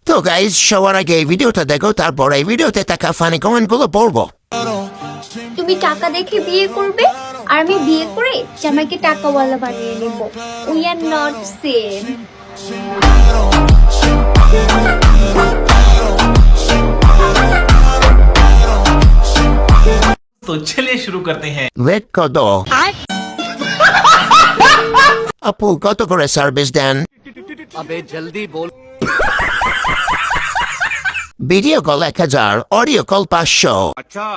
তো গাইজ সবার আগে এই ভিডিওটা দেখো, তারপর এই ভিডিওতে থাকা ফানি কমেন্ট গুলো পড়বো। তুমি টাকা দেখে বিয়ে করবে আর আমি বিয়ে করে জামাইকে টাকাওয়ালা বানিয়ে নেব। We are not same. तो चलिए शुरू करते हैं। লেট কত আপু কত করে সার্ভিস দেন? अबे जल्दी बोल। Video call 1000, audio call 500। अच्छा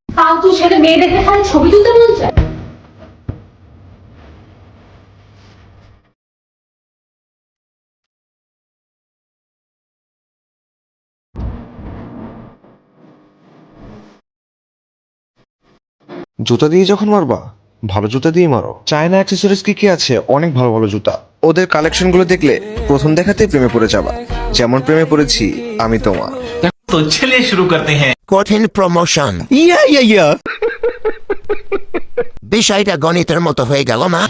ফালতু ছেলে মেয়ে দেখে খালি ছবি তুলতে মন চায়। জুতা দিয়ে যখন মারবা ভালো জুতা দিয়ে মারো। চায়না অ্যাক্সেসরিজ কি কি আছে, অনেক ভালো ভালো জুতা। ওদের কালেকশন গুলো দেখলে প্রথম দেখাতেই প্রেমে পড়ে যাবা, যেমন প্রেমে পড়েছি আমি তোমার। तो चलिए शुरू करते हैं। কঠিন প্রমোশন। ইয়া বিষয়টা গণিতের মতো হয়ে গেল না?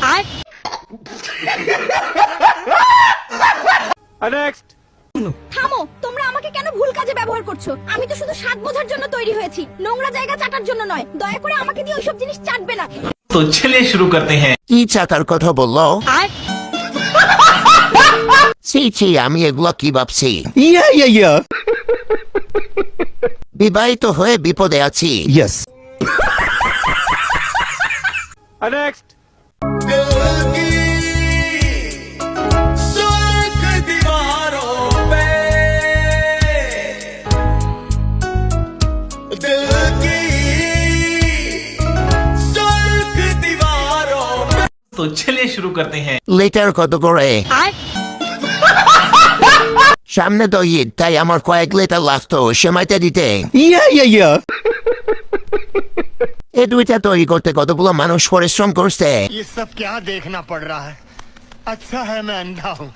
থামো, তোমরা আমাকে কেন ভুল কাজে ব্যবহার করছো? আমি তো শুধু স্বাদ বোঝার জন্য তৈরি হয়েছি, নোংরা জায়গা চাটার জন্য নয়। দয়া করে আমাকে দিয়ে ওইসব জিনিস চাটবে না। तो चलिए शुरू करते हैं। কি চাকার কথা বললো? ছি, আমি এগুলো কি ভাবছি? ইয়া বিবাহিত হয়ে বিপদে আছি। ইয়েস। तो चलिए शुरू करते हैं। লিটার কত করে? সামনে তো ঈদ, তাই আমার কয়েক লিটার লাগতো সেমাইতে দিতে। ইয়া এ দুইটা তৈরি করতে কতগুলো মানুষ পরিশ্রম করছে। ये सब क्या देखना पड़ रहा है? अच्छा है मैं अंधा हूँ।